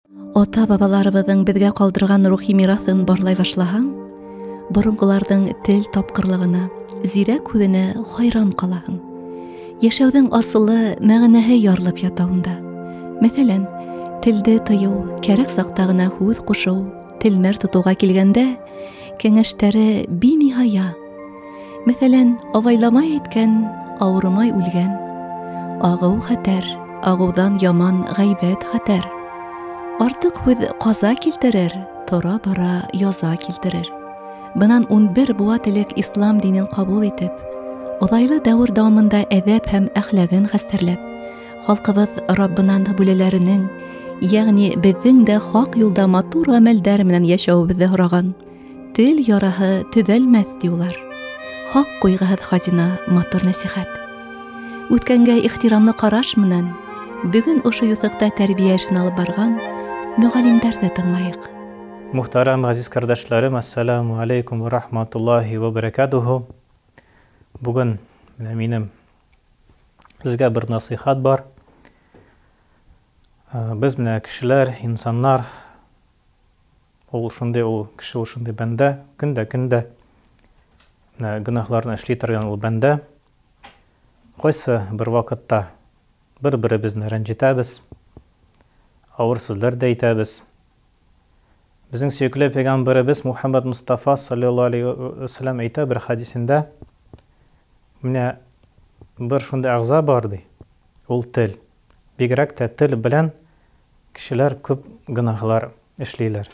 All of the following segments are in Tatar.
Ата-бабаларыбыздың безгә калдырган рухи мирасын барлай башлаһаң, борынгыларның тел тапкырлыгына, зирәк күзенә хайран калаһың. Яшәүнең асылы мәгънәһе ярылып ята унда. Мәсәлән, телде тыю, кәрәк сакта гына һүз кушу, телмәр тотуга килгәндә, кәңәштәре биниһая. Мәсәлән, авайламай әйткән, авырмай үлгән. Агыу хәтәр, агудан яман гайбәт хәтәр. Артык һүз каза килтерер, тора бара яза килтерер. Бынан 11 буат элек ислам динен кабул итеп, оҙайлы дәүр дәвамында әҙәп һәм әхлағын хәстәрләп, халҡыбыҙ Раббынан бүләләренең, йәғни беҙҙең дә хаҡ юлда матур ғәмәлдәр менән йәшәүебеҙҙе һораған. Тел яраһы төҙәлмәҫ диюлар. Хаҡ ҡуйғыһыҙ хазина, матур нәсихәт. Үткәнгә ихтирамлы ҡараш менән, бөгөн ошо юҫыҡта тәрбиә эшен алып барған мөғәллимдәрҙе тыңлайыҡ. Muhtaram aziz kardeşlerim, Esselamu Aleyküm ve Rahmatullahi ve Berekatuhu. Bugün benim sizge bir nasihat var. Biz mine kişiler, insanlar, ol kişi oluşunday bende, günde günahlarını işleytirgen ol bende. Koysa bir vakitte bir-birimizni rencitemiz, ağır sözler de aytamiz. Bizning suyukli Peygamberimiz Muhammed Mustafa sallallahu aleyhi ve sellem ayta bir hadisinde mine bir şunday ağza bardı. Ol til. Bigrak ta til bilen kişiler köp günahlar işleyler.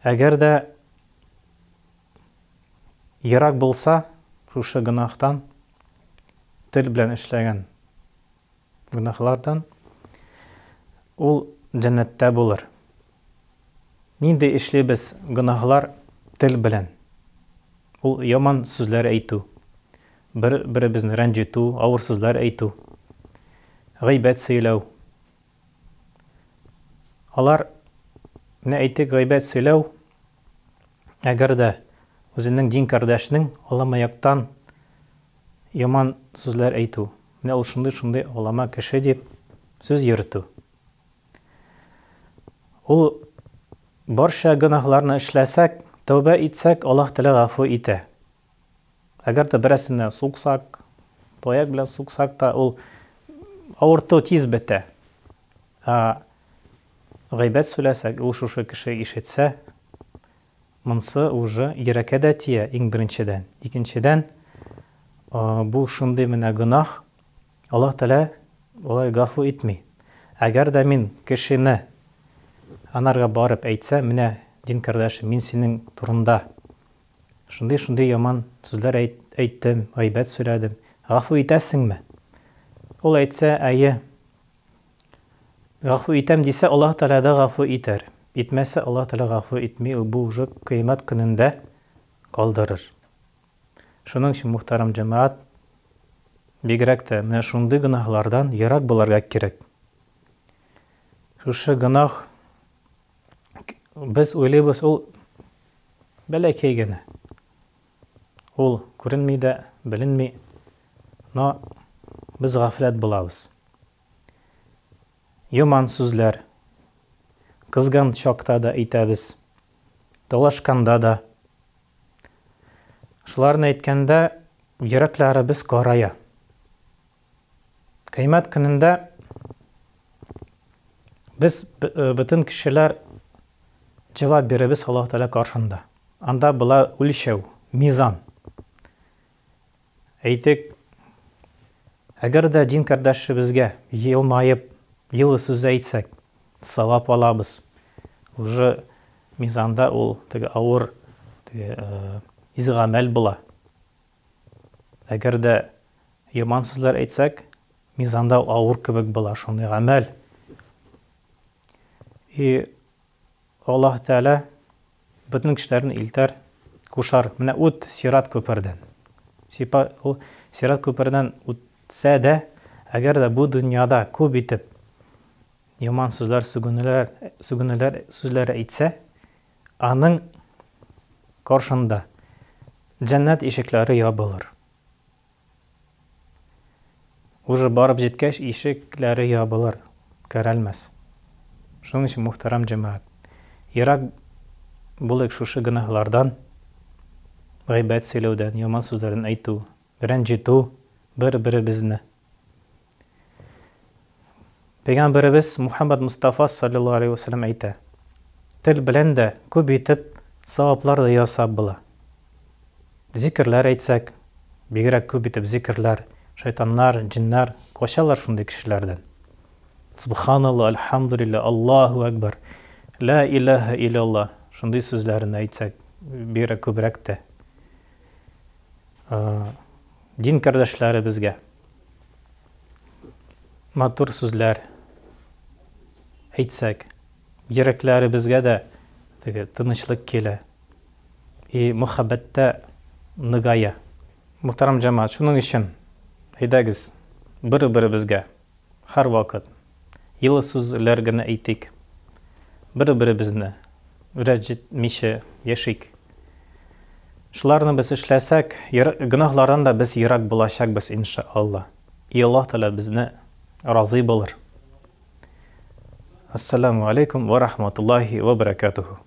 Eğer de yirak bulsa şu günahtan til bilen işlegen günahlardan ol cennette bulur. Ninde işleybiz günahlar til bilen. Ol yaman sözler aytu. Birimizni rencitu, ağır sözler aytu. Gıybet söylew. Alar ne aytik gıybet söylew? Eğer de özünün din kardeşinin olamayaktan yaman sözler aytu. Ne ol şunday olama kişi deyip söz yürütü. Ol barcha günahlarını işlesek, tövbe etsek, Allah Teala gafu ite. Eğer de birisine soksak, toyak bilen soksak da ol ağırtı tiz bite. Gıybet söylesek, ol şu kişi işetse, mınsı ucu yürekede tiye in birinciden. İkinciden, bu şunday mine günah, Allah Teala olay gafu etmi. Eğer de min kişini anarga barıp aytsa, mine din kardeşim, min senin turunda şunday yaman sözler ayttim, gıybet söyledim. Gafu itesin mi? Ol aytsa, ayı gafu item dese Allah Teala da gafu iter. İtmezse Allah Teala gafu etmi, bu ucu kıymet gününde kaldırır. Şunun için muhtaram cemaat, bigrak da mine şunday günahlardan yirak bularga gerek. Şu günah biz oylaybiz ol belekey gene. Ol ko'rinmey de, bilinmey. No biz gaflet bulabız. Yaman sözler kızgan çokta da aytamiz. Dolaşkanda da. Shularni aytkanda yuraklarimiz qoraya. Kıymet gününde biz bütün kişiler cevap beribіз Allah Teala karşında. Anda bula ölçev, mizan. Aytik, eğer de din kardeşi bizge yılmayıp, yılı söz aytsak, savap alabız. Ucu mizanda ol ağır izgamel bula. Eğer de yaman sözler aytsak, mizanda ağır kibik bula, şunday amel. Allah Teala bütün kişilerin ilter kuşar. Mine ut sirat köperden. Sirat köperden utsa da eğer de bu dünyada köp itip yaman sözler, sözler aytsa, anın karşında cennet eşikleri yapılır. Ucu barıp jetkeş eşikleri yapılır. Körelmez. Шуның өчен мөхтәрәм җәмәгать, ерак булыйк шушы гөнаһлардан, гайбәт сөйләүдән, яман сүзләрен әйтү, рәнҗетү бер-беребезне. Пәйгамбәребез Мухаммад Мустафа саллаллаху алейхи ва саллям әйтә: "Тел белән дә күп итеп саваплар ясап була." Зикрләр әйтсәк, бигрәк күп итеп зикрләр, шайтаннар, джиннар качалар шундый кешеләрдән. Субханалла, альхамдулилла, Аллаху акбар, ла илаха илляллах. Шундый сүзләрен әйтсәк, бигрәк күбрәк тә. Дин кардәшләре безгә матур сүзләр әйтсәк, йөрәкләре безгә дә тынычлык килә. Мөхәббәттә ныгая. Мөхтәрәм җәмәгать, шуның өчен әйдәгез, бер-беребезгә һәр вакыт йылы сүзләр генә әйтик. Бер-беребезне рәнҗетмичә яшик. Шуларны без эшләсәк, гөнаһлардан да без ерак булачакбыз иншаалла. И Аллаһ Тәгалә безне разый булыр. Ассаламу алейкум ва рахматуллахи ва баракатуху.